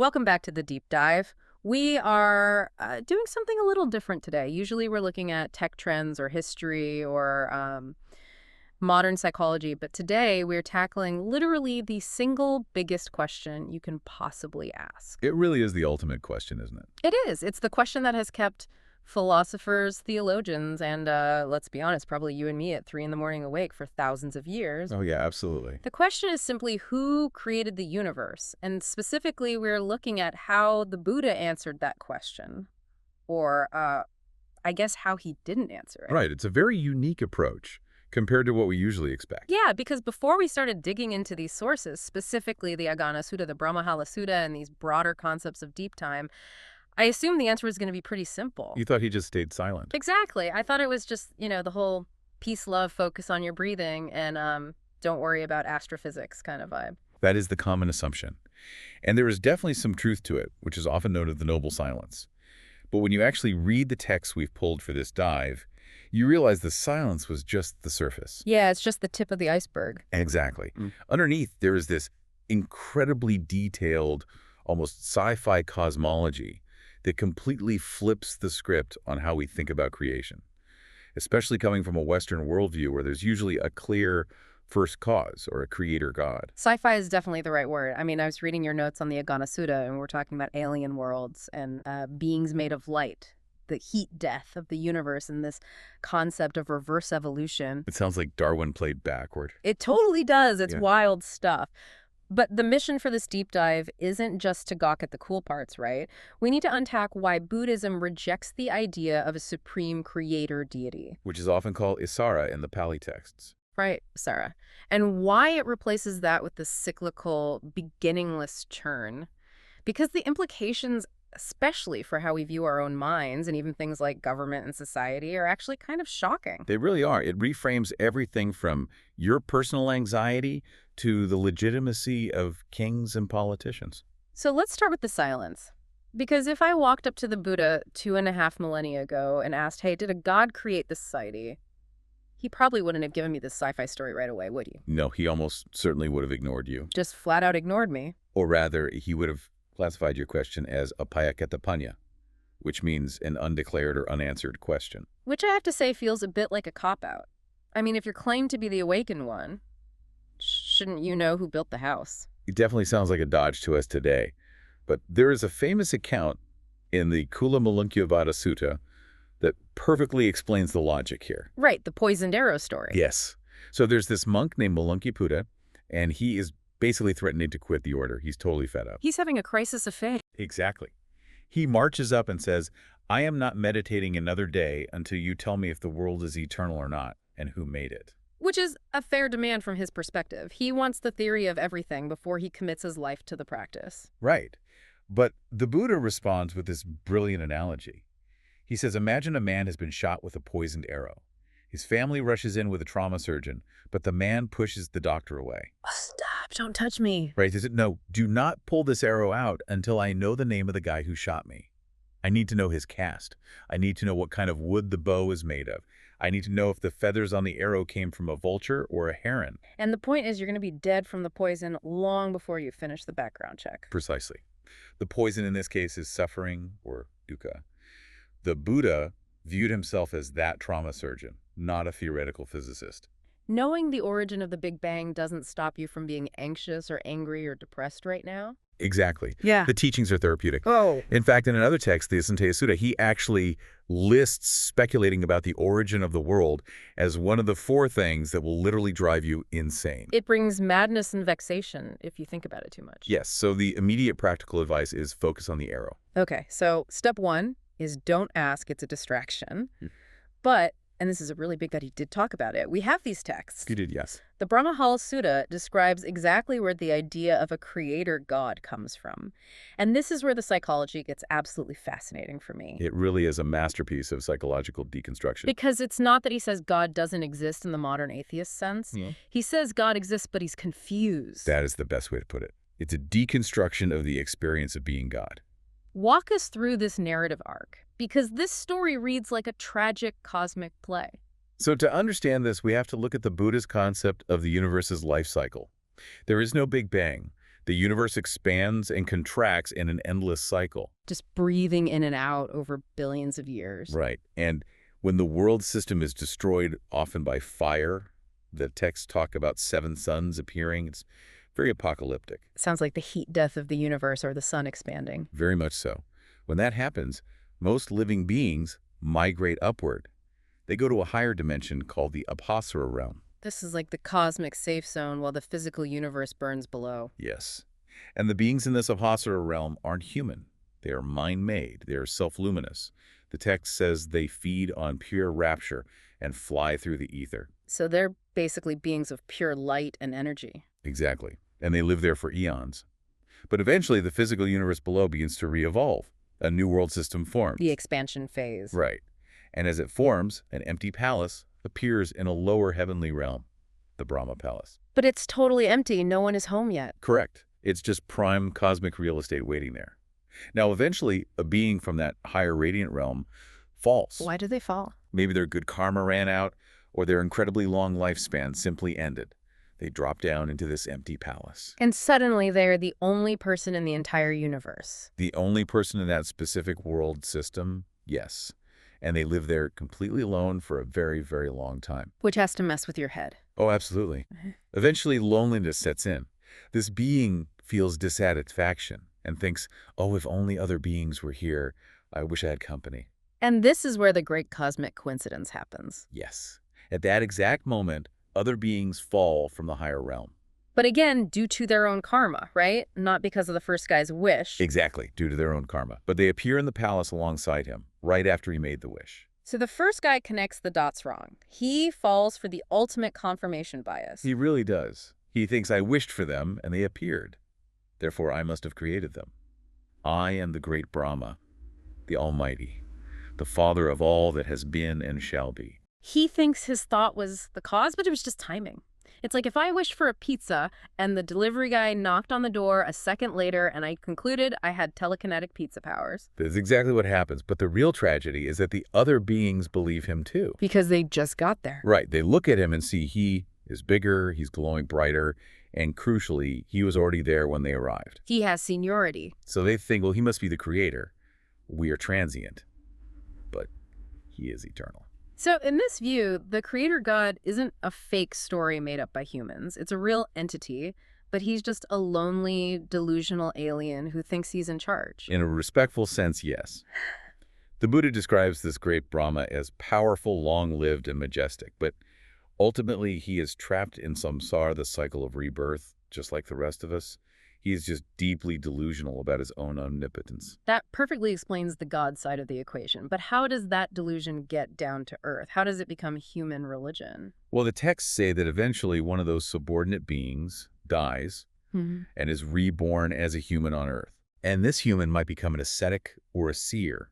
Welcome back to the deep dive. We are doing something a little different today. Usually we're looking at tech trends or history or modern psychology, but today we're tackling literally the single biggest question you can possibly ask. It really is the ultimate question, isn't it? It is. It's the question that has kept philosophers, theologians, and let's be honest, probably you and me at 3 in the morning awake for thousands of years. Oh, yeah, absolutely. The question is simply who created the universe? And specifically, we're looking at how the Buddha answered that question. Or, I guess, how he didn't answer it. Right. It's a very unique approach compared to what we usually expect. Yeah, because before we started digging into these sources, specifically the Aggañña Sutta, the Brahma Sutta, and these broader concepts of deep time, I assumed the answer was going to be pretty simple. You thought he just stayed silent. Exactly. I thought it was just, the whole peace, love, focus on your breathing, and don't worry about astrophysics kind of vibe. That is the common assumption. And there is definitely some truth to it, which is often known as the noble silence. But when you actually read the texts we've pulled for this dive, you realize the silence was just the surface. Yeah, it's just the tip of the iceberg. Exactly. Underneath, there is this incredibly detailed, almost sci-fi cosmology that completely flips the script on how we think about creation, especially coming from a Western worldview where there's usually a clear first cause or a creator god. Sci-fi is definitely the right word. I mean, I was reading your notes on the Aggañña Sutta, and we're talking about alien worlds and beings made of light, the heat death of the universe, and this concept of reverse evolution. It sounds like Darwin played backward. It totally does. It's Yeah. wild stuff. But the mission for this deep dive isn't just to gawk at the cool parts, right? We need to unpack why Buddhism rejects the idea of a supreme creator deity. Which is often called Isara in the Pali texts. Right, Sarah. And why it replaces that with the cyclical, beginningless churn. Because the implications, especially for how we view our own minds and even things like government and society, are actually kind of shocking. They really are. It reframes everything from your personal anxiety to the legitimacy of kings and politicians. So let's start with the silence. Because if I walked up to the Buddha 2.5 millennia ago and asked, hey, did a god create this society? He probably wouldn't have given me this sci-fi story right away, would he? No, he almost certainly would have ignored you. Just flat out ignored me. Or rather, he would have classified your question as a payaketapanya, which means an undeclared or unanswered question. Which I have to say feels a bit like a cop-out. I mean, if you're claimed to be the awakened one, shouldn't you know who built the house? It definitely sounds like a dodge to us today. But there is a famous account in the Kula Malunkyavada Sutta that perfectly explains the logic here. Right, the poisoned arrow story. Yes. So there's this monk named Malunkyaputta, and he is basically threatening to quit the order. He's totally fed up. He's having a crisis of faith. Exactly. He marches up and says, I am not meditating another day until you tell me if the world is eternal or not, and who made it. Which is a fair demand from his perspective. He wants the theory of everything before he commits his life to the practice. Right. But the Buddha responds with this brilliant analogy. He says, imagine a man has been shot with a poisoned arrow. His family rushes in with a trauma surgeon, but the man pushes the doctor away. Oh, stop, don't touch me. Right? He says, no, do not pull this arrow out until I know the name of the guy who shot me. I need to know his caste. I need to know what kind of wood the bow is made of. I need to know if the feathers on the arrow came from a vulture or a heron. And the point is you're going to be dead from the poison long before you finish the background check. Precisely. The poison in this case is suffering or dukkha. The Buddha viewed himself as that trauma surgeon, not a theoretical physicist. Knowing the origin of the Big Bang doesn't stop you from being anxious or angry or depressed right now? Exactly. Yeah. The teachings are therapeutic. Oh. In fact, in another text, the Aggañña Sutta, he actually lists speculating about the origin of the world as one of the 4 things that will literally drive you insane. It brings madness and vexation if you think about it too much. Yes, so the immediate practical advice is focus on the arrow. Okay, so step 1 is don't ask, it's a distraction. But, and this is a really big that he did talk about it, we have these texts. You did, yes. The Brahma Sutta describes exactly where the idea of a creator god comes from. And this is where the psychology gets absolutely fascinating for me. It really is a masterpiece of psychological deconstruction. Because it's not that he says God doesn't exist in the modern atheist sense. Yeah. He says God exists, but he's confused. That is the best way to put it. It's a deconstruction of the experience of being God. Walk us through this narrative arc, because this story reads like a tragic cosmic play. So to understand this, we have to look at the Buddhist concept of the universe's life cycle. There is no Big Bang. The universe expands and contracts in an endless cycle. Just breathing in and out over billions of years. Right. And when the world system is destroyed, often by fire, the texts talk about 7 suns appearing. It's very apocalyptic. Sounds like the heat death of the universe or the sun expanding. Very much so. When that happens, most living beings migrate upward. They go to a higher dimension called the Apasara realm. This is like the cosmic safe zone while the physical universe burns below. Yes. And the beings in this Apasara realm aren't human. They are mind-made. They are self-luminous. The text says they feed on pure rapture and fly through the ether. So they're basically beings of pure light and energy. Exactly. And they live there for eons. But eventually, the physical universe below begins to re-evolve. A new world system forms. The expansion phase. Right. And as it forms, an empty palace appears in a lower heavenly realm, the Brahma Palace. But it's totally empty. No one is home yet. Correct. It's just prime cosmic real estate waiting there. Now, eventually, a being from that higher radiant realm falls. Why do they fall? Maybe their good karma ran out, or their incredibly long lifespan simply ended. They drop down into this empty palace. And suddenly they're the only person in the entire universe. The only person in that specific world system? Yes. And they live there completely alone for a very, very long time. Which has to mess with your head. Oh, absolutely. Eventually, loneliness sets in. This being feels dissatisfaction and thinks, oh, if only other beings were here, I wish I had company. And this is where the great cosmic coincidence happens. Yes. At that exact moment, other beings fall from the higher realm. But again, due to their own karma, right? Not because of the first guy's wish. Exactly, due to their own karma. But they appear in the palace alongside him, right after he made the wish. So the first guy connects the dots wrong. He falls for the ultimate confirmation bias. He really does. He thinks I wished for them, and they appeared. Therefore, I must have created them. I am the Great Brahma, the Almighty, the Father of all that has been and shall be. He thinks his thought was the cause, but it was just timing. It's like if I wished for a pizza and the delivery guy knocked on the door a second later and I concluded I had telekinetic pizza powers. That's exactly what happens. But the real tragedy is that the other beings believe him too. Because they just got there. Right. They look at him and see he is bigger, he's glowing brighter, and crucially, he was already there when they arrived. He has seniority. So they think, well, he must be the creator. We are transient. But he is eternal. So in this view, the creator God isn't a fake story made up by humans. It's a real entity, but he's just a lonely, delusional alien who thinks he's in charge. In a respectful sense, yes. The Buddha describes this great Brahma as powerful, long-lived, and majestic, but ultimately he is trapped in samsara, the cycle of rebirth, just like the rest of us. He is just deeply delusional about his own omnipotence. That perfectly explains the God side of the equation. But how does that delusion get down to earth? How does it become human religion? Well, the texts say that eventually one of those subordinate beings dies and is reborn as a human on earth. And this human might become an ascetic or a seer.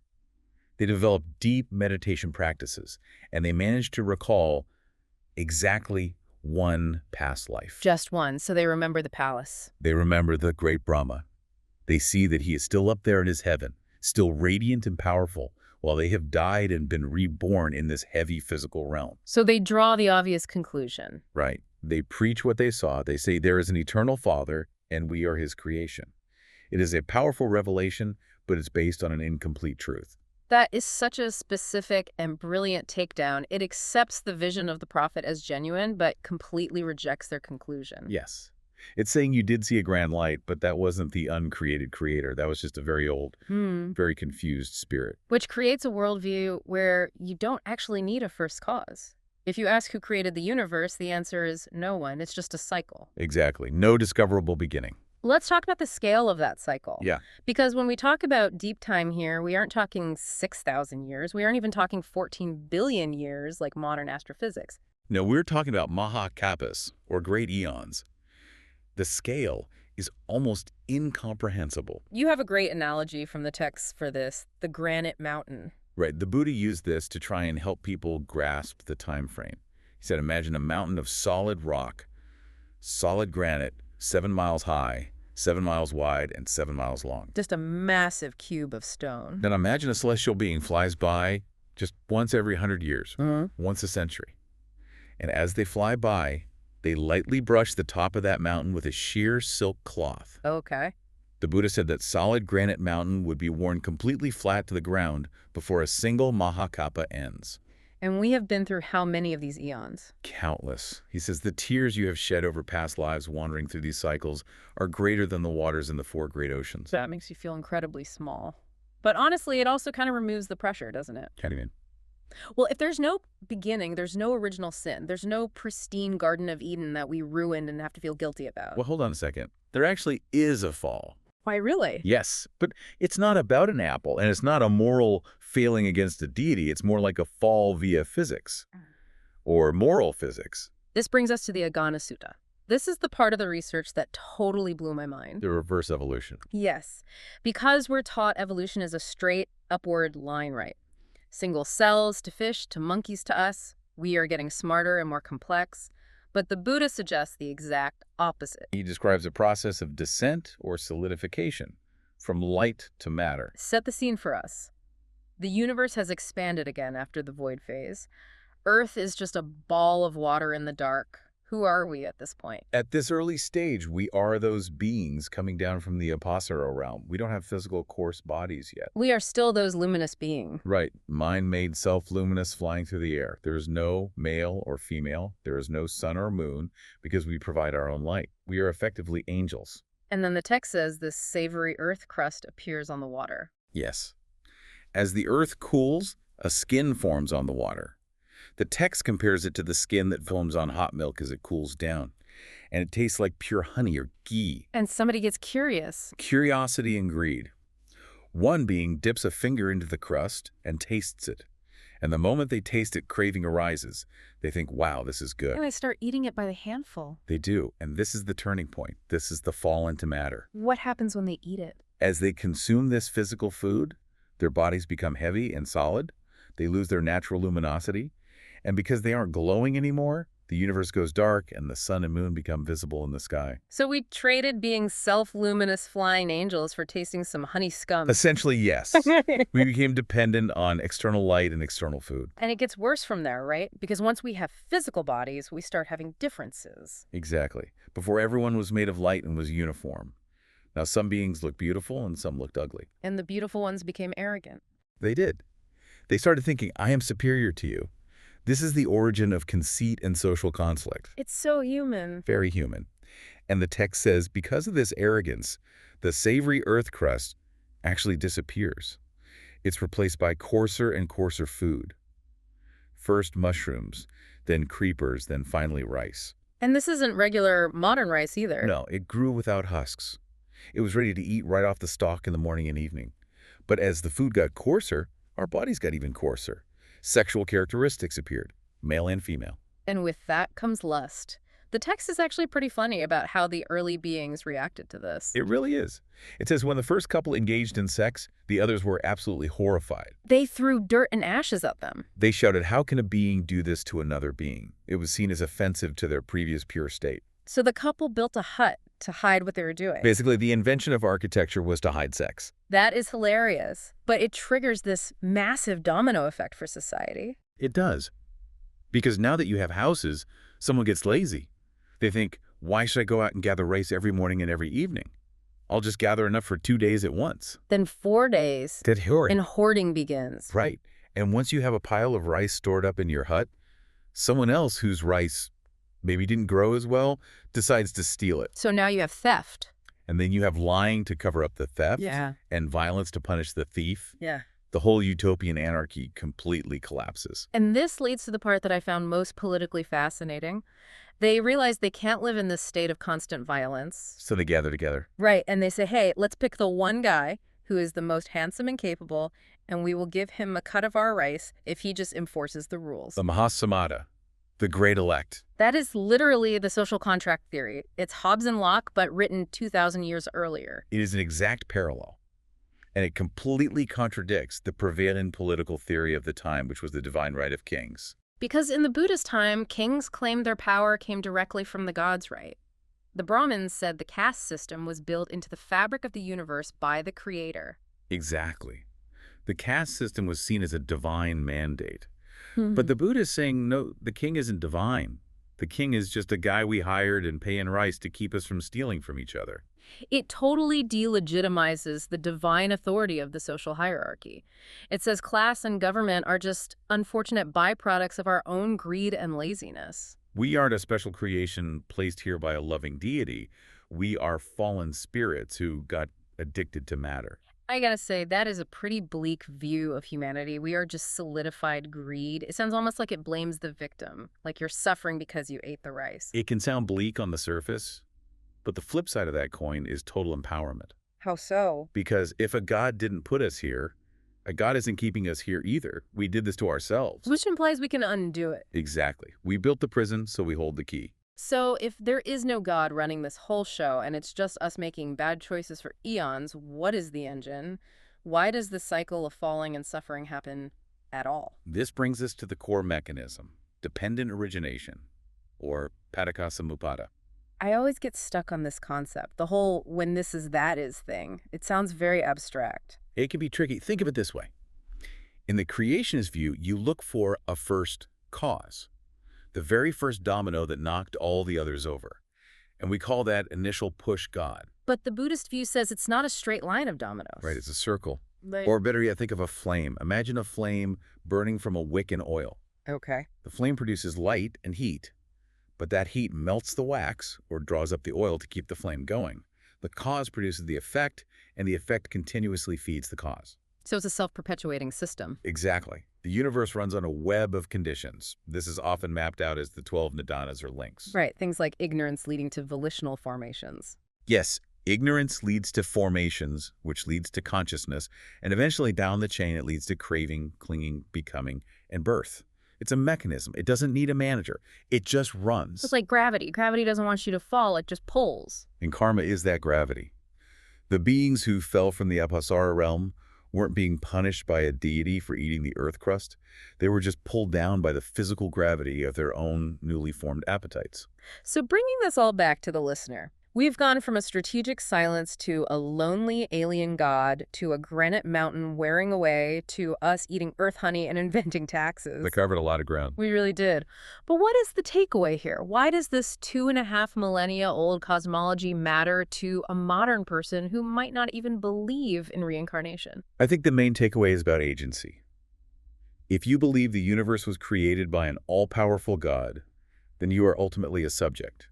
They develop deep meditation practices, and they manage to recall exactly one past life. Just one, so they remember the palace. They remember the great Brahma. They see that he is still up there in his heaven, still radiant and powerful, while they have died and been reborn in this heavy physical realm. So they draw the obvious conclusion. Right. They preach what they saw. They say there is an eternal Father, and we are his creation. It is a powerful revelation, but it's based on an incomplete truth. That is such a specific and brilliant takedown. It accepts the vision of the prophet as genuine, but completely rejects their conclusion. Yes. It's saying you did see a grand light, but that wasn't the uncreated creator. That was just a very old, very confused spirit. Which creates a worldview where you don't actually need a first cause. If you ask who created the universe, the answer is no one. It's just a cycle. Exactly. No discoverable beginning. Let's talk about the scale of that cycle. Yeah. Because when we talk about deep time here, we aren't talking 6,000 years. We aren't even talking 14 billion years like modern astrophysics. No, we're talking about Mahakapas, or great eons. The scale is almost incomprehensible. You have a great analogy from the text for this, the granite mountain. Right. The Buddha used this to try and help people grasp the time frame. He said, imagine a mountain of solid rock, solid granite, 7 miles high, 7 miles wide, and 7 miles long. Just a massive cube of stone. Then imagine a celestial being flies by just once every 100 years, once a century. And as they fly by, They lightly brushed the top of that mountain with a sheer silk cloth. Okay. The Buddha said that solid granite mountain would be worn completely flat to the ground before a single Mahakappa ends. And we have been through how many of these eons? Countless. He says the tears you have shed over past lives wandering through these cycles are greater than the waters in the four great oceans. That makes you feel incredibly small. But honestly, it also kind of removes the pressure, doesn't it? Can't even. Well, if there's no beginning, there's no original sin. There's no pristine Garden of Eden that we ruined and have to feel guilty about. Well, hold on a second. There actually is a fall. Why, really? Yes, but it's not about an apple, and it's not a moral failing against a deity. It's more like a fall via physics, or moral physics. This brings us to the Aggañña Sutta. This is the part of the research that totally blew my mind. The reverse evolution. Yes, because we're taught evolution is a straight upward line, right? Single cells to fish to monkeys to us. We are getting smarter and more complex. But the Buddha suggests the exact opposite. He describes a process of descent or solidification, from light to matter. Set the scene for us. The universe has expanded again after the void phase. Earth is just a ball of water in the dark. Who are we at this point? At this early stage, we are those beings coming down from the Apasara realm. We don't have physical, coarse bodies yet. We are still those luminous beings. Right. Mind-made, self-luminous, flying through the air. There is no male or female. There is no sun or moon, because we provide our own light. We are effectively angels. And then the text says this savory earth crust appears on the water. Yes. As the earth cools, a skin forms on the water. The text compares it to the skin that forms on hot milk as it cools down. And it tastes like pure honey or ghee. And somebody gets curious. Curiosity and greed. One being dips a finger into the crust and tastes it. And the moment they taste it, craving arises. They think, wow, this is good. And they start eating it by the handful. They do. And this is the turning point. This is the fall into matter. What happens when they eat it? As they consume this physical food, their bodies become heavy and solid. They lose their natural luminosity. And because they aren't glowing anymore, the universe goes dark and the sun and moon become visible in the sky. So we traded being self-luminous flying angels for tasting some honey scum. Essentially, yes. We became dependent on external light and external food. And it gets worse from there, right? Because once we have physical bodies, we start having differences. Exactly. Before, everyone was made of light and was uniform. Now, some beings look beautiful and some looked ugly. And the beautiful ones became arrogant. They did. They started thinking, I am superior to you. This is the origin of conceit and social conflict. It's so human. Very human. And the text says, because of this arrogance, the savory earth crust actually disappears. It's replaced by coarser and coarser food. First mushrooms, then creepers, then finally rice. And this isn't regular modern rice either. No, it grew without husks. It was ready to eat right off the stalk in the morning and evening. But as the food got coarser, our bodies got even coarser. Sexual characteristics appeared, male and female. And with that comes lust. The text is actually pretty funny about how the early beings reacted to this. It really is. It says when the first couple engaged in sex, the others were absolutely horrified. They threw dirt and ashes at them. They shouted, how can a being do this to another being? It was seen as offensive to their previous pure state. So the couple built a hut to hide what they were doing. Basically, the invention of architecture was to hide sex. That is hilarious. But it triggers this massive domino effect for society. It does. Because now that you have houses, someone gets lazy. They think, why should I go out and gather rice every morning and every evening? I'll just gather enough for 2 days at once. Then 4 days, That's and hoarding begins. Right. And once you have a pile of rice stored up in your hut, someone else whose rice maybe didn't grow as well decides to steal it. So now you have theft. And then you have lying to cover up the theft. Yeah. And violence to punish the thief. Yeah. The whole utopian anarchy completely collapses. And this leads to the part that I found most politically fascinating. They realize they can't live in this state of constant violence. So they gather together. Right, and they say, hey, let's pick the one guy who is the most handsome and capable, and we will give him a cut of our rice if he just enforces the rules. The Mahasamada, the great elect. That is literally the social contract theory. It's Hobbes and Locke, but written 2,000 years earlier. It is an exact parallel. And it completely contradicts the prevailing political theory of the time, which was the divine right of kings. Because in the Buddhist time, kings claimed their power came directly from the gods, right? The Brahmins said the caste system was built into the fabric of the universe by the creator. Exactly. The caste system was seen as a divine mandate. But the Buddha is saying, no, the king isn't divine. The king is just a guy we hired and pay in rice to keep us from stealing from each other. It totally delegitimizes the divine authority of the social hierarchy. It says class and government are just unfortunate byproducts of our own greed and laziness. We aren't a special creation placed here by a loving deity. We are fallen spirits who got addicted to matter. I gotta say, that is a pretty bleak view of humanity. We are just solidified greed. It sounds almost like it blames the victim, like you're suffering because you ate the rice. It can sound bleak on the surface, but the flip side of that coin is total empowerment. How so? Because if a god didn't put us here, a god isn't keeping us here either. We did this to ourselves. Which implies we can undo it. Exactly. We built the prison, so we hold the key. So if there is no God running this whole show and it's just us making bad choices for eons, what is the engine? Why does the cycle of falling and suffering happen at all? This brings us to the core mechanism, dependent origination, or paticca I always get stuck on this concept, the whole when this is that is thing. It sounds very abstract. It can be tricky. Think of it this way. In the creationist view, you look for a first cause, the very first domino that knocked all the others over. And we call that initial push God. But the Buddhist view says it's not a straight line of dominoes. Right, it's a circle. Like, Or better yet, think of a flame. Imagine a flame burning from a wick in oil. okay. The flame produces light and heat, but that heat melts the wax or draws up the oil to keep the flame going. The cause produces the effect, and the effect continuously feeds the cause. So it's a self-perpetuating system. Exactly. The universe runs on a web of conditions. This is often mapped out as the 12 nidanas or links. Right, things like ignorance leading to volitional formations. Yes, ignorance leads to formations, which leads to consciousness, and eventually down the chain it leads to craving, clinging, becoming, and birth. It's a mechanism. It doesn't need a manager. It just runs. It's like gravity. Gravity doesn't want you to fall, it just pulls. And karma is that gravity. The beings who fell from the Apasara realm weren't being punished by a deity for eating the earth crust. They were just pulled down by the physical gravity of their own newly formed appetites. So bringing this all back to the listener, we've gone from a strategic silence to a lonely alien god to a granite mountain wearing away to us eating earth honey and inventing taxes. They covered a lot of ground. We really did. But what is the takeaway here? Why does this 2.5 millennia old cosmology matter to a modern person who might not even believe in reincarnation? I think the main takeaway is about agency. If you believe the universe was created by an all-powerful God, then you are ultimately a subject.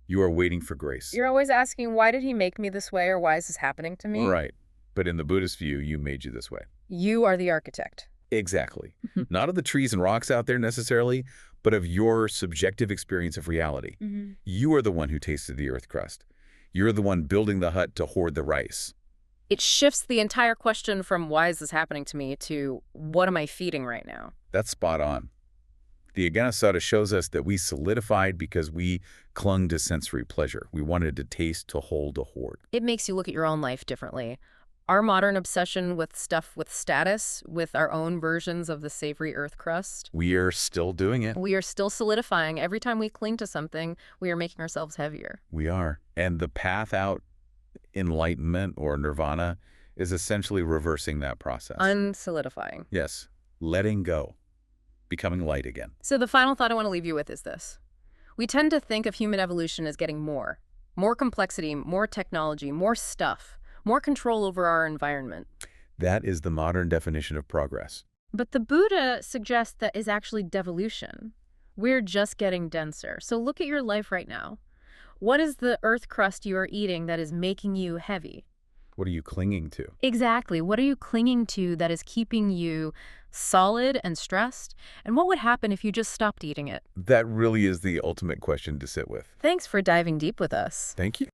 You are waiting for grace. You're always asking, why did he make me this way, or why is this happening to me? Right. But in the Buddhist view, you made you this way. You are the architect. Exactly. Not of the trees and rocks out there necessarily, but of your subjective experience of reality. You are the one who tasted the earth crust. You're the one building the hut to hoard the rice. It shifts the entire question from why is this happening to me to what am I feeding right now? That's spot on. The Aggañña Sutta shows us that we solidified because we clung to sensory pleasure. We wanted to taste, to hold, to hoard. It makes you look at your own life differently. Our modern obsession with stuff with status, with our own versions of the savory earth crust, We are still doing it. we are still solidifying. Every time we cling to something, we are making ourselves heavier. We are. And the path out, enlightenment or nirvana, is essentially reversing that process. Unsolidifying. Yes. Letting go. Becoming light again. So the final thought I want to leave you with is this. We tend to think of human evolution as getting more complexity, more technology, more stuff, more control over our environment. That is the modern definition of progress. But the Buddha suggests that is actually devolution. We're just getting denser. So look at your life right now. What is the earth crust you are eating that is making you heavy? What are you clinging to? Exactly. What are you clinging to that is keeping you solid and stressed? And what would happen if you just stopped eating it? That really is the ultimate question to sit with. Thanks for diving deep with us. Thank you.